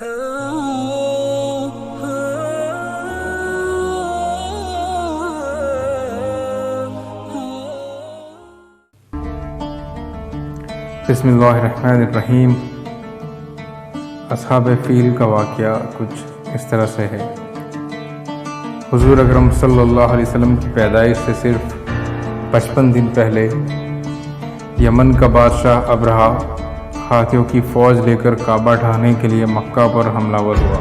بسم اللہ الرحمن الرحیم۔ اصحاب فیل کا واقعہ کچھ اس طرح سے ہے۔ حضور اکرم صلی اللہ علیہ وسلم کی پیدائش سے صرف 55 دن پہلے یمن کا بادشاہ ابرہہ ہاتھیوں کی فوج لے کر کعبہ ڈھانے کے لیے مکہ پر حملہ ور ہوا۔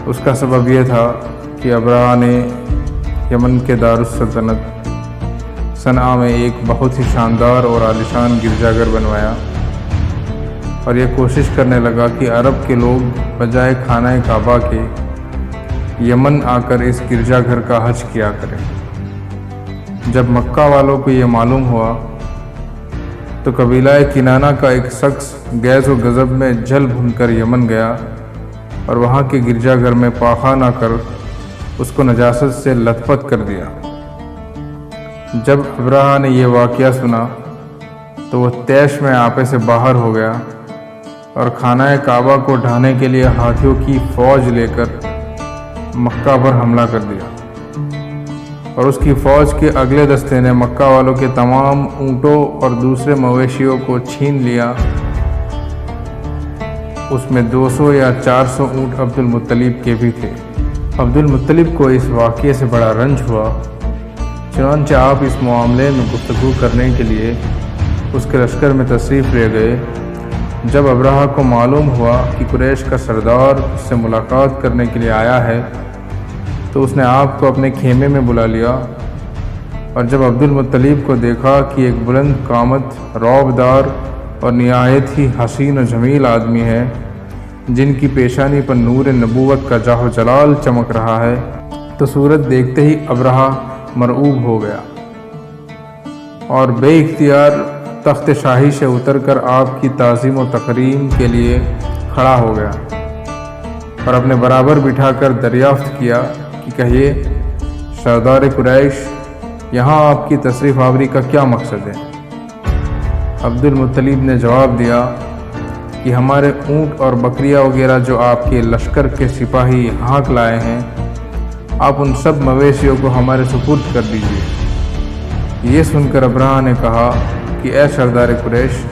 اس کا سبب یہ تھا کہ ابرہہ نے یمن کے دارالسلطنت صنعا میں ایک بہت ہی شاندار اور عالیشان گرجا گھر بنوایا اور یہ کوشش کرنے لگا کہ عرب کے لوگ بجائے خانہ کعبہ کے یمن آ کر اس گرجا گھر کا حج کیا کریں۔ جب مکہ والوں کو یہ معلوم ہوا تو قبیلہ کنانہ کا ایک شخص غیظ و غضب میں جل بھن کر یمن گیا اور وہاں کے گرجا گھر میں پاخانہ کر اس کو نجاست سے لت پت کر دیا۔ جب ابرہہ نے یہ واقعہ سنا تو وہ طیش میں آپے سے باہر ہو گیا اور خانہ کعبہ کو ڈھانے کے لیے ہاتھیوں کی فوج لے کر مکہ پر حملہ کر دیا، اور اس کی فوج کے اگلے دستے نے مکہ والوں کے تمام اونٹوں اور دوسرے مویشیوں کو چھین لیا۔ اس میں 200 یا 400 اونٹ عبد المطلب کے بھی تھے۔ عبد المطلب کو اس واقعے سے بڑا رنج ہوا، چنانچہ آپ اس معاملے میں گفتگو کرنے کے لیے اس کے لشکر میں تشریف لے گئے۔ جب ابرہہ کو معلوم ہوا کہ قریش کا سردار اس سے ملاقات کرنے کے لیے آیا ہے تو اس نے آپ کو اپنے خیمے میں بلا لیا، اور جب عبد المطلب کو دیکھا کہ ایک بلند قامت، رعب دار اور نہایت ہی حسین و جمیل آدمی ہے جن کی پیشانی پر نور نبوت کا جاہ و جلال چمک رہا ہے، تو صورت دیکھتے ہی ابرہہ مرعوب ہو گیا اور بے اختیار تخت شاہی سے اتر کر آپ کی تعظیم و تکریم کے لیے کھڑا ہو گیا اور اپنے برابر بٹھا کر دریافت کیا کہ کہیے سردار قریش، یہاں آپ کی تشریف آوری کا کیا مقصد ہے؟ عبد المطلب نے جواب دیا کہ ہمارے اونٹ اور بکریاں وغیرہ جو آپ کے لشکر کے سپاہی ہانک لائے ہیں، آپ ان سب مویشیوں کو ہمارے سپرد کر دیجیے۔ یہ سن کر ابرہہ نے کہا کہ اے سردار قریش،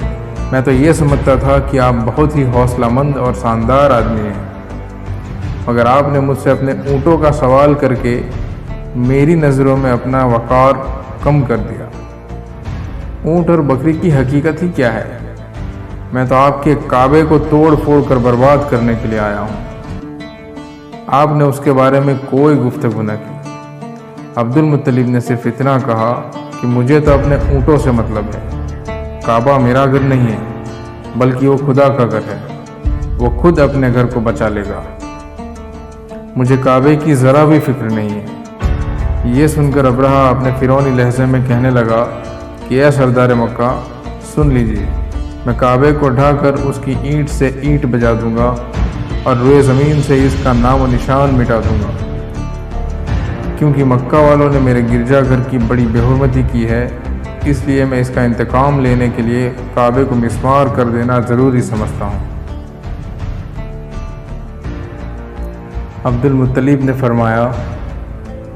میں تو یہ سمجھتا تھا کہ آپ بہت ہی حوصلہ مند اور شاندار آدمی ہیں، مگر آپ نے مجھ سے اپنے اونٹوں کا سوال کر کے میری نظروں میں اپنا وقار کم کر دیا۔ اونٹ اور بکری کی حقیقت ہی کیا ہے؟ میں تو آپ کے کعبے کو توڑ پھوڑ کر برباد کرنے کے لیے آیا ہوں۔ آپ نے اس کے بارے میں کوئی گفتگو نہ کی۔ عبد المطلب نے صرف اتنا کہا کہ مجھے تو اپنے اونٹوں سے مطلب ہے، کعبہ میرا گھر نہیں ہے بلکہ وہ خدا کا گھر ہے، وہ خود اپنے گھر کو بچا لے گا، مجھے کعبے کی ذرا بھی فکر نہیں ہے۔ یہ سن کر ابرہہ اپنے فرعونی لہجے میں کہنے لگا کہ اے سردار مکہ، سن لیجیے، میں کعبے کو ڈھا کر اس کی اینٹ سے اینٹ بجا دوں گا اور روئے زمین سے اس کا نام و نشان مٹا دوں گا، کیونکہ مکہ والوں نے میرے گرجا گھر کی بڑی بے حرمتی کی ہے، اس لیے میں اس کا انتقام لینے کے لیے کعبے کو مسمار کر دینا ضروری سمجھتا ہوں۔ عبد المطلب نے فرمایا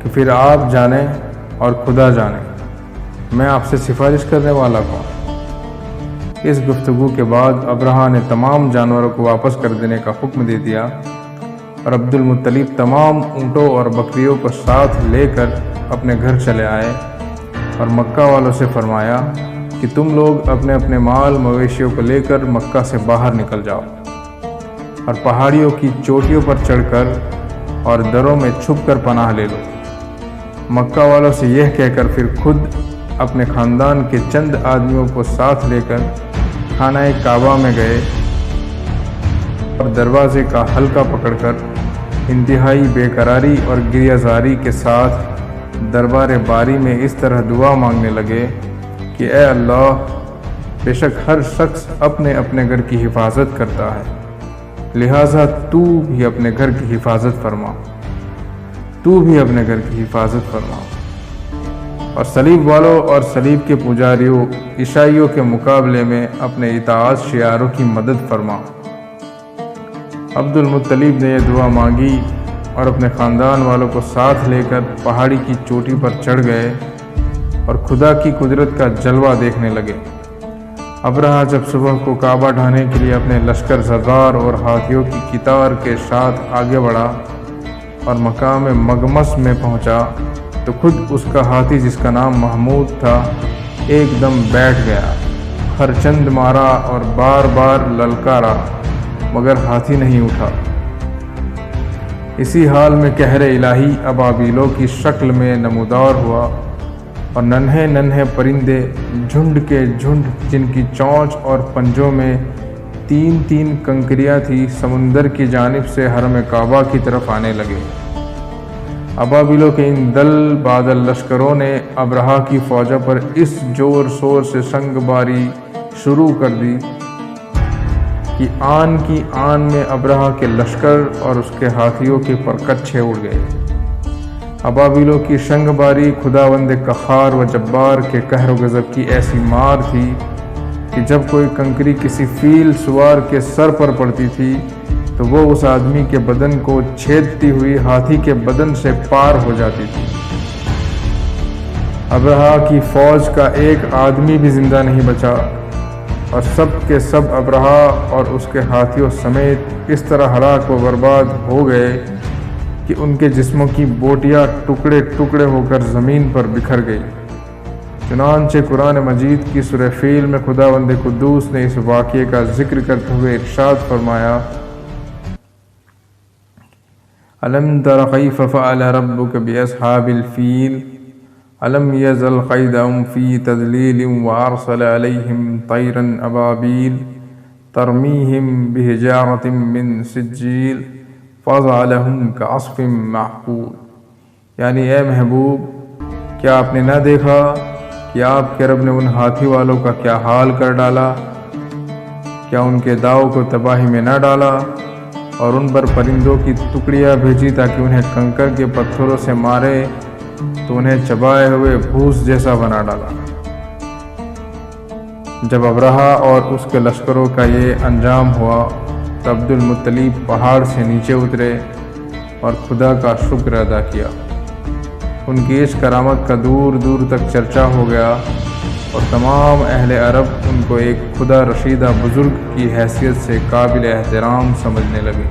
کہ پھر آپ جانیں اور خدا جانے، میں آپ سے سفارش کرنے والا کون؟ اس گفتگو کے بعد ابرہہ نے تمام جانوروں کو واپس کر دینے کا حکم دے دیا، اور عبد المطلب تمام اونٹوں اور بکریوں کو ساتھ لے کر اپنے گھر چلے آئے اور مکہ والوں سے فرمایا کہ تم لوگ اپنے اپنے مال مویشیوں کو لے کر مکہ سے باہر نکل جاؤ اور پہاڑیوں کی چوٹیوں پر چڑھ کر اور دروں میں چھپ کر پناہ لے لو۔ مکہ والوں سے یہ کہہ کر پھر خود اپنے خاندان کے چند آدمیوں کو ساتھ لے کر خانہ کعبہ میں گئے اور دروازے کا حلقہ پکڑ کر انتہائی بے قراری اور گریہ زاری کے ساتھ دربار باری میں اس طرح دعا مانگنے لگے کہ اے اللہ، بے شک ہر شخص اپنے اپنے گھر کی حفاظت کرتا ہے، لہٰذا تو بھی اپنے گھر کی حفاظت فرما، تو بھی اپنے گھر کی حفاظت فرما۔ اور صلیب والوں اور صلیب کے پجاریوں عیسائیوں کے مقابلے میں اپنے اطاعت شعاروں کی مدد فرما۔ عبد المطلب نے یہ دعا مانگی اور اپنے خاندان والوں کو ساتھ لے کر پہاڑی کی چوٹی پر چڑھ گئے اور خدا کی قدرت کا جلوہ دیکھنے لگے۔ ابرہہ جب صبح کو کعبہ ڈھانے کے لیے اپنے لشکر سردار اور ہاتھیوں کی قطار کے ساتھ آگے بڑھا اور مقام مغمس میں پہنچا تو خود اس کا ہاتھی، جس کا نام محمود تھا، ایک دم بیٹھ گیا، خرچند مارا اور بار بار للکارا، مگر ہاتھی نہیں اٹھا۔ اسی حال میں قہر الہی ابابیلوں کی شکل میں نمودار ہوا اور ننھے ننھے پرندے جھنڈ کے جھنڈ، جن کی چونچ اور پنجوں میں تین تین کنکریاں تھیں، سمندر کی جانب سے حرم کعبہ کی طرف آنے لگے۔ ابابیلوں کے ان دل بادل لشکروں نے ابرہہ کی فوجوں پر اس زور شور سے سنگ باری شروع کر دی کہ آن کی آن میں ابرہہ کے لشکر اور اس کے ہاتھیوں کے پرکچھے اڑ گئے۔ ابابیلوں کی سنگ باری خداوند قہار و جبار کے قہر و غضب کی ایسی مار تھی کہ جب کوئی کنکری کسی فیل سوار کے سر پر پڑتی تھی تو وہ اس آدمی کے بدن کو چھیدتی ہوئی ہاتھی کے بدن سے پار ہو جاتی تھی۔ ابرہہ کی فوج کا ایک آدمی بھی زندہ نہیں بچا اور سب کے سب ابرہہ اور اس کے ہاتھیوں سمیت اس طرح ہلاک و برباد ہو گئے کہ ان کے جسموں کی بوٹیاں ٹکڑے ٹکڑے ہو کر زمین پر بکھر گئی۔ چنانچہ قرآن مجید کی سورہ فیل میں خداوند قدوس نے اس واقعے کا ذکر کرتے ہوئے ارشاد فرمایا: أَلَمْ تَرَ كَيْفَ فَعَلَ رَبُّكَ بِأَصْحَابِ الْفِيلِ أَلَمْ يَزَلْ كَيْدُهُمْ فِي تَضْلِيلٍ وَأَرْسَلَ عَلَيْهِمْ طَيْرًا أَبَابِيلَ تَرْمِيهِمْ بِحِجَارَةٍ مِّن سِجِّيلٍ فَجَعَلَهُمْ كَعَصْفٍ مَّأْكُولٍ، یعنی اے محبوب، کیا آپ نے نہ دیکھا کہ آپ کے رب نے ان ہاتھی والوں کا کیا حال کر ڈالا؟ کیا ان کے داؤ کو تباہی میں نہ ڈالا اور ان پر پرندوں کی ٹکڑیاں بھیجی تاکہ انہیں کنکر کے پتھروں سے مارے تو انہیں چبائے ہوئے بھوس جیسا بنا ڈالا۔ جب ابرہہ اور اس کے لشکروں کا یہ انجام ہوا تو عبد المطلب پہاڑ سے نیچے اترے اور خدا کا شکر ادا کیا۔ ان کی اس کرامت کا دور دور تک چرچا ہو گیا اور تمام اہل عرب ان کو ایک خدا رشیدہ بزرگ کی حیثیت سے قابل احترام سمجھنے لگے۔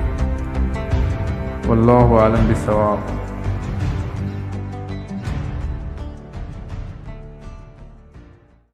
واللہ اعلم بالصواب۔